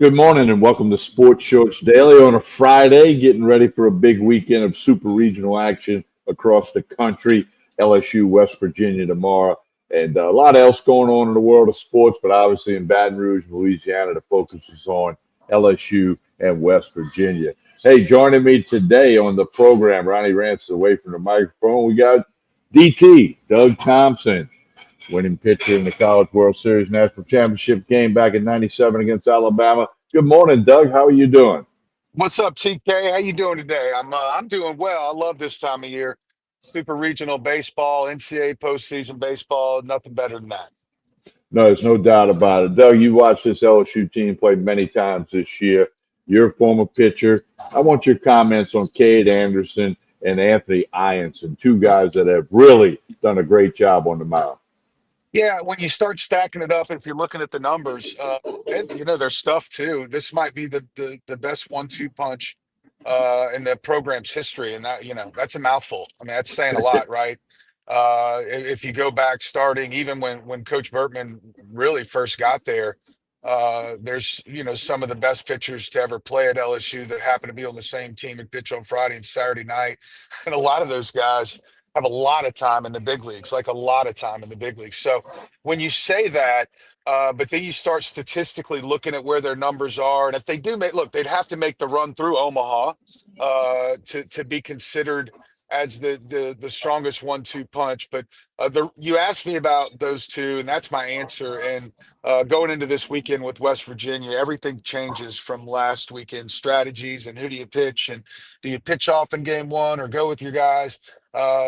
Good morning and welcome to Sports Shorts Daily on a Friday, getting ready for a big weekend of super regional action across the country. LSU, West Virginia tomorrow, and a lot else going on in the world of sports, but obviously in Baton Rouge, Louisiana, the focus is on LSU and West Virginia. Hey, joining me today on the program, Ronnie Rance away from the microphone, we got DT, Doug Thompson, winning pitcher in the College World Series National Championship game back in '97 against Alabama. Good morning, Doug. How are you doing? What's up, TK? How you doing today? I'm doing well. I love this time of year. Super regional baseball, NCAA postseason baseball, nothing better than that. No, there's no doubt about it. Doug, you watched this LSU team play many times this year. You're a former pitcher. I want your comments on Cade Anderson and Anthony Ianson, two guys that have really done a great job on the mound. Yeah, when you start stacking it up, if you're looking at the numbers, and there's stuff too. This might be the best one-two punch in the program's history, and that's a mouthful. I mean, that's saying a lot, right? If you go back, starting even when Coach Bertman really first got there, there's some of the best pitchers to ever play at LSU that happen to be on the same team and pitch on Friday and Saturday night, and a lot of those guys have a lot of time in the big leagues, like a lot of time in the big leagues. So when you say that, but then you start statistically looking at where their numbers are, and if they do make, look, they'd have to make the run through Omaha to be considered as the strongest one-two punch. But you asked me about those two, and that's my answer. And going into this weekend with West Virginia, everything changes from last weekend strategies and who do you pitch and do you pitch off in game one or go with your guys?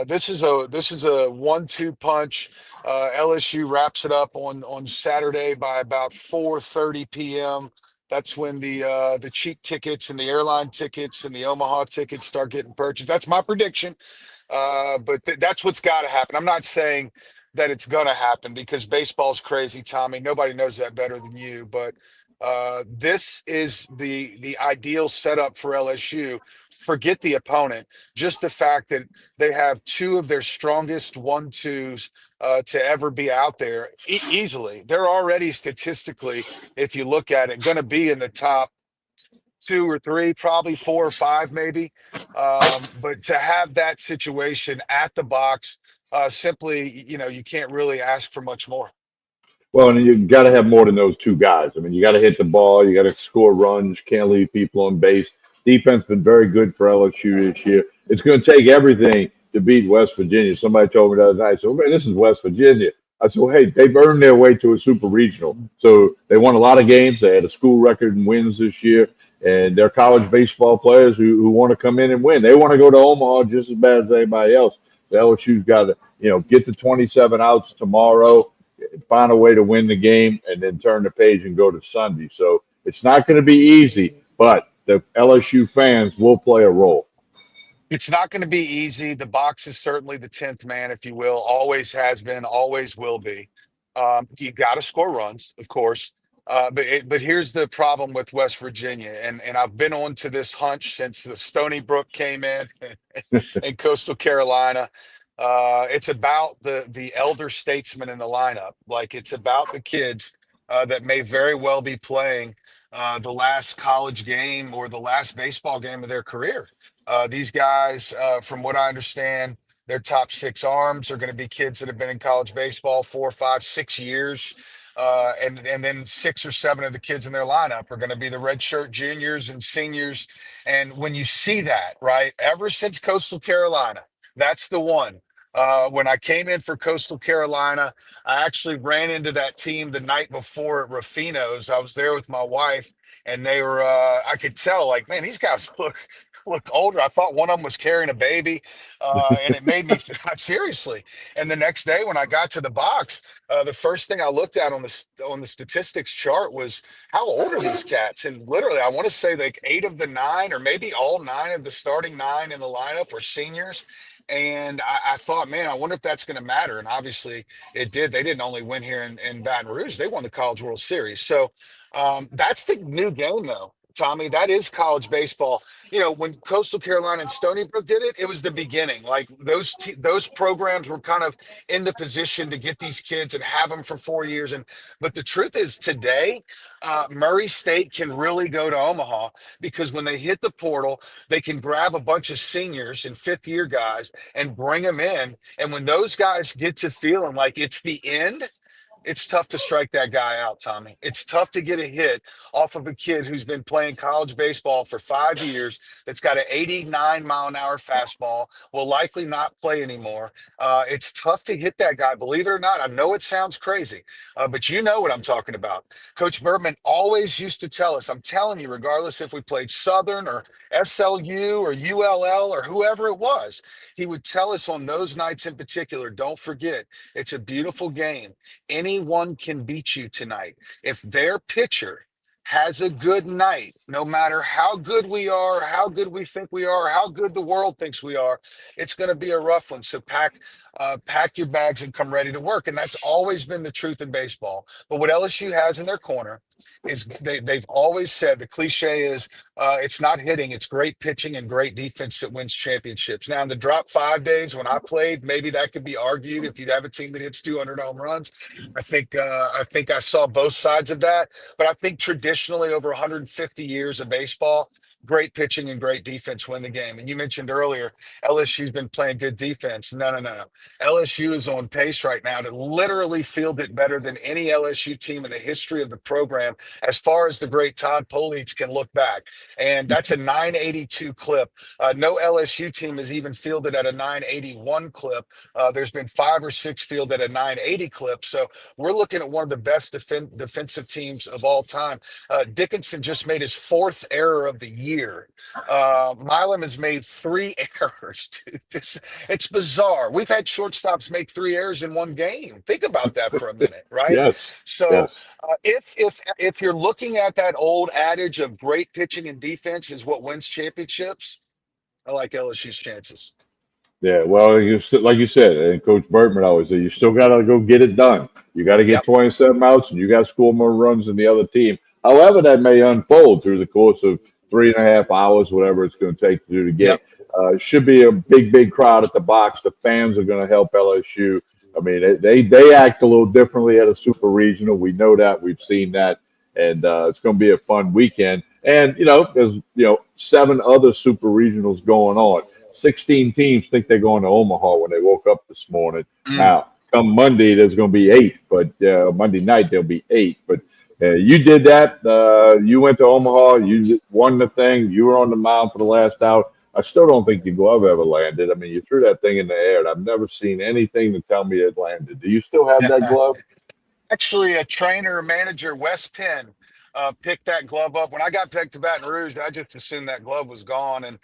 This is a one-two punch. LSU wraps it up on Saturday by about 4:30 p.m. That's when the cheap tickets and the airline tickets and the Omaha tickets start getting purchased. That's my prediction. But that's what's got to happen. I'm not saying that it's going to happen because baseball's crazy, Tommy. Nobody knows that better than you. But this is the ideal setup for LSU. Forget the opponent. Just the fact that they have two of their strongest one-twos to ever be out there easily. They're already statistically, if you look at it, going to be in the top two or three, probably four or five, maybe. But to have that situation at the box, simply, you can't really ask for much more. Well, and you got to have more than those two guys. I mean, you got to hit the ball, you got to score runs, you can't leave people on base. Defense been very good for LSU this year. It's going to take everything to beat West Virginia. Somebody told me the other night, so man, this is West Virginia. I said, well, hey, they've earned their way to a super regional. So they won a lot of games. They had a school record in wins this year, and they're college baseball players who want to come in and win. They want to go to Omaha just as bad as anybody else. The LSU's got to, get the 27 outs tomorrow, find a way to win the game, and then turn the page and go to Sunday. So it's not going to be easy, but the LSU fans will play a role. It's not going to be easy. The box is certainly the 10th man, if you will. Always has been, always will be. You got to score runs, of course. But here's the problem with West Virginia, and I've been on to this hunch since the Stony Brook came in in Coastal Carolina. It's about the elder statesmen in the lineup. Like it's about the kids that may very well be playing the last college game or the last baseball game of their career. These guys, from what I understand, their top six arms are going to be kids that have been in college baseball 4, 5, 6 years. And then six or seven of the kids in their lineup are going to be the redshirt juniors and seniors. And when you see that, right, ever since Coastal Carolina, that's the one. When I came in for Coastal Carolina, I actually ran into that team the night before at Rufino's. I was there with my wife, and they were. I could tell, like, man, these guys look older. I thought one of them was carrying a baby, and it made me seriously. And the next day, when I got to the box, the first thing I looked at on the statistics chart was how old are these cats? And literally, I want to say like eight of the nine, or maybe all nine of the starting nine in the lineup were seniors. And I thought, man, I wonder if that's going to matter. And obviously, it did. They didn't only win here in Baton Rouge; they won the College World Series. So that's the new game, though. Tommy, that is college baseball. You know, when Coastal Carolina and Stony Brook did it, it was the beginning. Like those programs were kind of in the position to get these kids and have them for 4 years. And but the truth is, today, Murray State can really go to Omaha because when they hit the portal, they can grab a bunch of seniors and fifth year guys and bring them in. And when those guys get to feeling like it's the end, it's tough to strike that guy out, Tommy. It's tough to get a hit off of a kid who's been playing college baseball for 5 years, that's got an 89-mile-an-hour fastball, will likely not play anymore. It's tough to hit that guy, believe it or not. I know it sounds crazy, but you know what I'm talking about. Coach Bergman always used to tell us, I'm telling you, regardless if we played Southern or SLU or ULL or whoever it was, he would tell us on those nights in particular, don't forget, it's a beautiful game. Anyone can beat you tonight. If their pitcher has a good night, no matter how good we are, how good we think we are, how good the world thinks we are, it's going to be a rough one. So pack your bags and come ready to work. And that's always been the truth in baseball. But what LSU has in their corner is they've always said the cliche is it's not hitting, it's great pitching and great defense that wins championships. Now, in the drop 5 days when I played, maybe that could be argued if you'd have a team that hits 200 home runs. I think I saw both sides of that, but I think traditionally over 150 years of baseball, great pitching and great defense win the game. And you mentioned earlier LSU's been playing good defense. No. LSU is on pace right now to literally field it better than any LSU team in the history of the program, as far as the great Todd Polites can look back. And that's a 982 clip. No LSU team has even fielded at a 981 clip. There's been 5 or 6 fielded at a 980 clip. So we're looking at one of the best defensive teams of all time. Dickinson just made his 4th error of the year. Milam has made 3 errors. Dude. It's bizarre. We've had shortstops make 3 errors in one game. Think about that for a minute, right? Yes. So Yes. if you're looking at that old adage of great pitching and defense is what wins championships, I like LSU's chances. Yeah, well, like you said, and Coach Bertman always said, you still got to go get it done. You got to get Yep. 27 outs, and you got to score more runs than the other team. However, that may unfold through the course of 3.5 hours, whatever it's going to take to do the game. Yep. Should be a big crowd at the box. The fans are going to help LSU. I mean, they act a little differently at a super regional. We know that. We've seen that, and it's going to be a fun weekend. And there's 7 other super regionals going on. 16 teams think they're going to Omaha when they woke up this morning. Mm. Now, come Monday, there's going to be 8, but Monday night there'll be 8. But you did that. You went to Omaha. You won the thing. You were on the mound for the last out. I still don't think your glove ever landed. I mean, you threw that thing in the air, and I've never seen anything to tell me it landed. Do you still have that glove? Actually, a trainer manager, Wes Penn, picked that glove up when I got back to Baton Rouge. I just assumed that glove was gone, and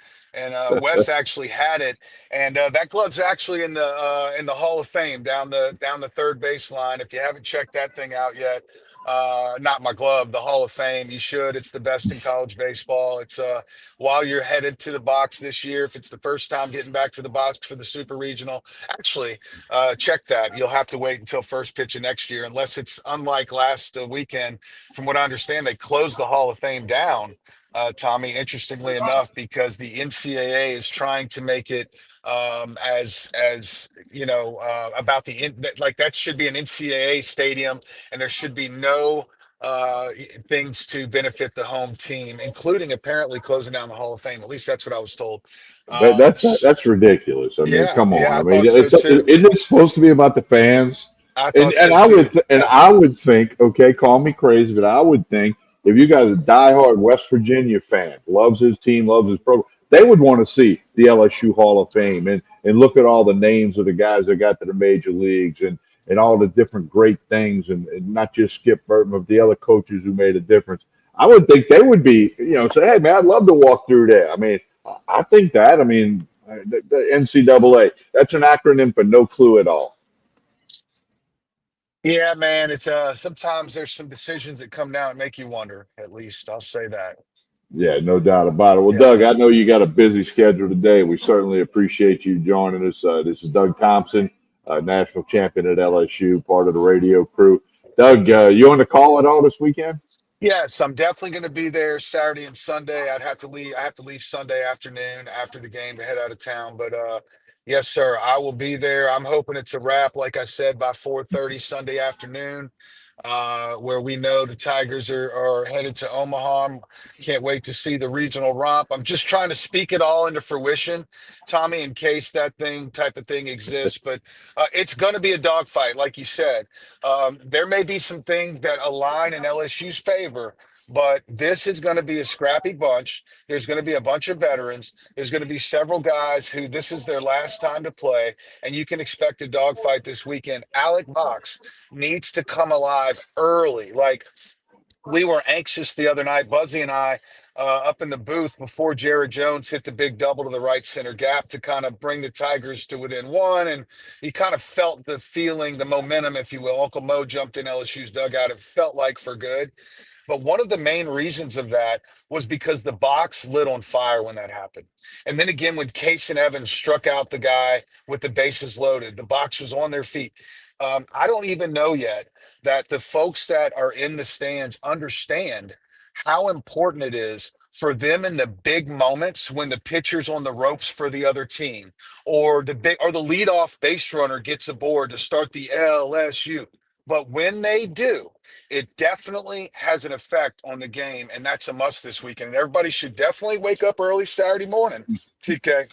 Wes actually had it, and that glove's actually in the Hall of Fame down the third baseline. If you haven't checked that thing out yet, not my glove, the Hall of Fame. You should. It's the best in college baseball. It's while you're headed to the box this year, if it's the first time getting back to the box for the Super Regional, actually check that. You'll have to wait until first pitch of next year, unless it's unlike last weekend. From what I understand, they closed the Hall of Fame down, Tommy, interestingly enough, because the NCAA is trying to make it as about like that should be an NCAA stadium, and there should be no things to benefit the home team, including apparently closing down the Hall of Fame. At least that's what I was told. That's ridiculous. I mean, Yeah, come yeah, on. I I mean, thought so too. isn't it supposed to be about the fans? I And thought and so I too. I would think, okay, call me crazy, but I would think if you got a diehard West Virginia fan, loves his team, loves his program, they would want to see the LSU Hall of Fame and look at all the names of the guys that got to the major leagues and all the different great things and not just Skip Burton, but the other coaches who made a difference. I would think they would be, say, hey man, I'd love to walk through there. I mean, I think that. I mean, the NCAA, that's an acronym for no clue at all. Yeah, man, it's sometimes there's some decisions that come down and make you wonder. At least I'll say that. Yeah, no doubt about it. Well, Yeah. Doug, I know you got a busy schedule today. We certainly appreciate you joining us. This is Doug Thompson, national champion at LSU, part of the radio crew. Doug, you on the call at all this weekend? Yes, I'm definitely going to be there Saturday and Sunday. I'd have to leave. I have to leave Sunday afternoon after the game to head out of town. But yes, sir, I will be there. I'm hoping it's a wrap, like I said, by 4:30 Sunday afternoon, where we know the Tigers are headed to Omaha. Can't wait to see the regional romp. I'm just trying to speak it all into fruition, Tommy, in case that thing type of thing exists. But it's going to be a dogfight, like you said. There may be some things that align in LSU's favor, but this is going to be a scrappy bunch. There's going to be a bunch of veterans. There's going to be several guys who this is their last time to play, and you can expect a dogfight this weekend. Alec Box needs to come alive early. Like we were anxious the other night, Buzzy and I, up in the booth before Jared Jones hit the big double to the right center gap to kind of bring the Tigers to within one. And he kind of felt the feeling, the momentum, if you will. Uncle Mo jumped in LSU's dugout. It felt like for good. But one of the main reasons of that was because the box lit on fire when that happened. And then again, when Case and Evans struck out the guy with the bases loaded, the box was on their feet. I don't even know yet that the folks that are in the stands understand how important it is for them in the big moments when the pitcher's on the ropes for the other team or the leadoff base runner gets aboard to start the LSU. But when they do, it definitely has an effect on the game, and that's a must this weekend. Everybody should definitely wake up early Saturday morning, TK.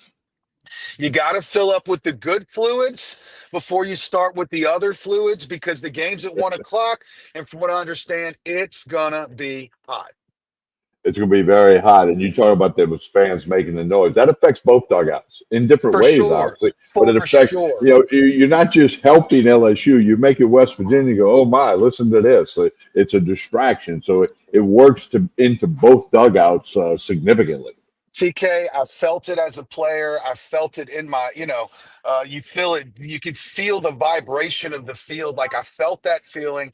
You got to fill up with the good fluids before you start with the other fluids because the game's at 1 o'clock. And from what I understand, it's going to be hot. It's going to be very hot. And you talk about those fans making the noise. That affects both dugouts in different For ways, sure. obviously. But For it affects, sure. you're not just helping LSU. You make it West Virginia go, oh my, listen to this. It's a distraction. So it works into both dugouts significantly. TK, I felt it as a player. I felt it in my, you feel it. You could feel the vibration of the field. Like I felt that feeling.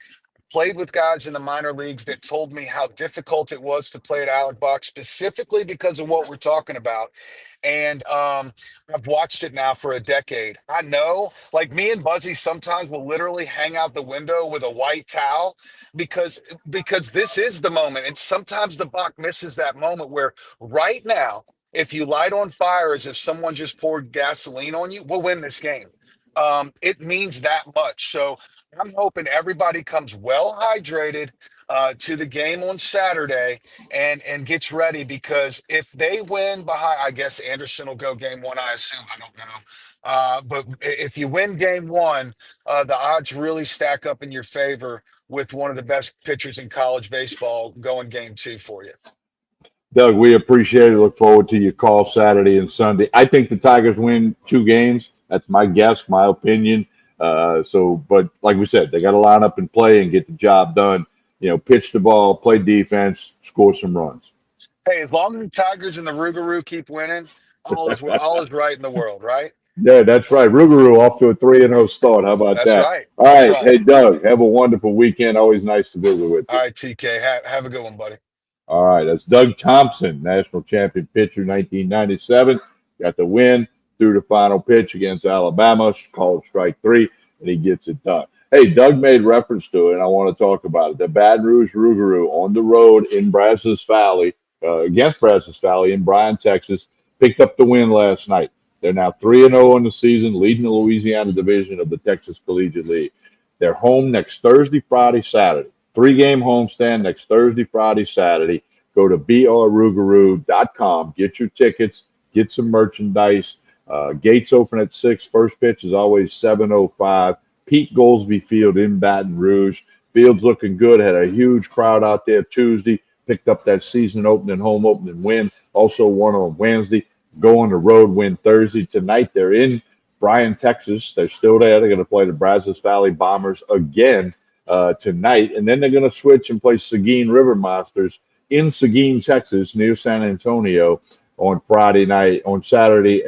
Played with guys in the minor leagues that told me how difficult it was to play at Alec Box, specifically because of what we're talking about. And I've watched it now for a decade. I know, like me and Buzzy sometimes will literally hang out the window with a white towel because this is the moment. And sometimes the Bach misses that moment where right now, if you light on fire as if someone just poured gasoline on you, we'll win this game. It means that much. So I'm hoping everybody comes well hydrated to the game on Saturday and gets ready because if they win behind, I guess Anderson will go game one. I assume I don't know, but if you win game one, the odds really stack up in your favor with one of the best pitchers in college baseball going game two for you. Doug, we appreciate it. Look forward to your call Saturday and Sunday. I think the Tigers win 2 games. That's my guess, my opinion. But like we said, they got to line up and play and get the job done. Pitch the ball, play defense, score some runs. Hey, as long as the Tigers and the Rougarou keep winning, all is right in the world, right? Yeah, that's right. Rougarou off to a 3-0 start. How about That's that? right. All That's right. right. Hey, Doug, have a wonderful weekend. Always nice to visit with All you. right, TK. Have a good one, buddy. All right. That's Doug Thompson, national champion pitcher, 1997. Got the win through the final pitch against Alabama, called strike three, and he gets it done. Hey, Doug made reference to it, and I want to talk about it. The Baton Rouge Rougarou on the road in Brazos Valley, against Brazos Valley in Bryan, Texas, picked up the win last night. They're now 3-0 in the season, leading the Louisiana division of the Texas Collegiate League. They're home next Thursday, Friday, Saturday. 3-game homestand next Thursday, Friday, Saturday. Go to brrougarou.com. Get your tickets. Get some merchandise. Gates open at 6. First pitch is always 7:05. Pete Goolsbee Field in Baton Rouge. Field's looking good. Had a huge crowd out there Tuesday. Picked up that season opening, home opening win. Also won on Wednesday. Go on the road, win Thursday. Tonight they're in Bryan, Texas. They're still there. They're going to play the Brazos Valley Bombers again tonight. And then they're going to switch and play Seguin River Monsters in Seguin, Texas, near San Antonio on Friday night. On Saturday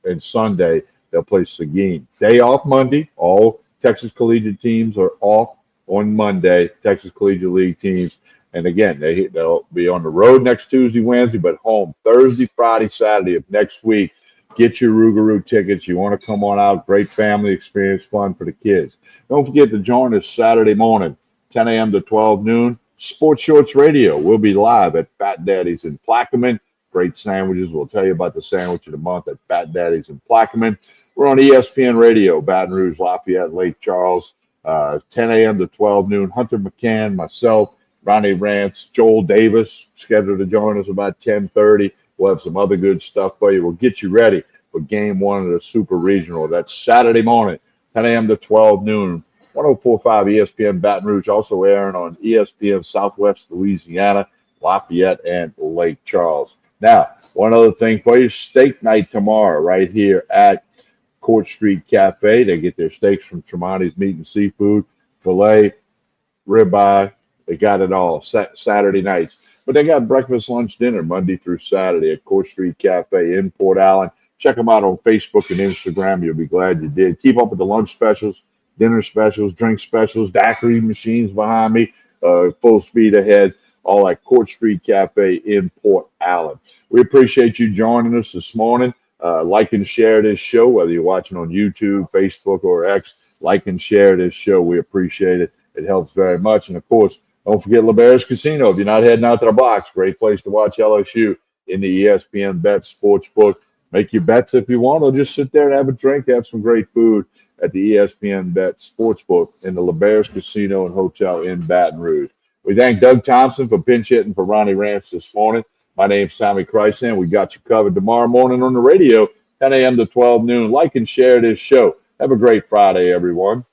and Sunday, they'll play Seguin. Day off Monday. All Texas Collegiate teams are off on Monday, Texas Collegiate League teams. And again, they'll be on the road next Tuesday, Wednesday, but home Thursday, Friday, Saturday of next week. Get your Rougarou tickets. You want to come on out. Great family experience, fun for the kids. Don't forget to join us Saturday morning, 10 a.m. to 12 noon Sports Shorts Radio. We'll be live at Fat Daddy's in Plaquemine. Great sandwiches. We'll tell you about the sandwich of the month at Fat Daddy's in Plaquemine. We're on ESPN Radio, Baton Rouge, Lafayette, Lake Charles, 10 a.m. to 12 noon. Hunter McCann, myself, Ronnie Rance, Joel Davis, scheduled to join us about 10:30. We'll have some other good stuff for you. We'll get you ready for game one of the Super Regional. That's Saturday morning, 10 a.m. to 12 noon. 104.5 ESPN Baton Rouge, also airing on ESPN Southwest Louisiana, Lafayette, and Lake Charles. Now, one other thing for you, steak night tomorrow right here at Court Street Cafe. They get their steaks from Tremonti's Meat and Seafood, filet, ribeye. They got it all Saturday nights. But they got breakfast, lunch, dinner Monday through Saturday at Court Street Cafe in Port Allen. Check them out on Facebook and Instagram. You'll be glad you did. Keep up with the lunch specials, dinner specials, drink specials, daiquiri machines behind me, full speed ahead, all at Court Street Cafe in Port Allen. We appreciate you joining us this morning. Like and share this show, whether you're watching on YouTube, Facebook, or X. Like and share this show. We appreciate it. It helps very much. And, of course, don't forget LeBare's Casino. If you're not heading out to the box, great place to watch LSU in the ESPN Bet Sportsbook. Make your bets if you want, or just sit there and have a drink, have some great food at the ESPN Bet Sportsbook in the LeBare's Casino and Hotel in Baton Rouge. We thank Doug Thompson for pinch hitting for Ronnie Rance this morning. My name's Tommy Krysan. We got you covered tomorrow morning on the radio, 10 a.m. to 12 noon. Like and share this show. Have a great Friday, everyone.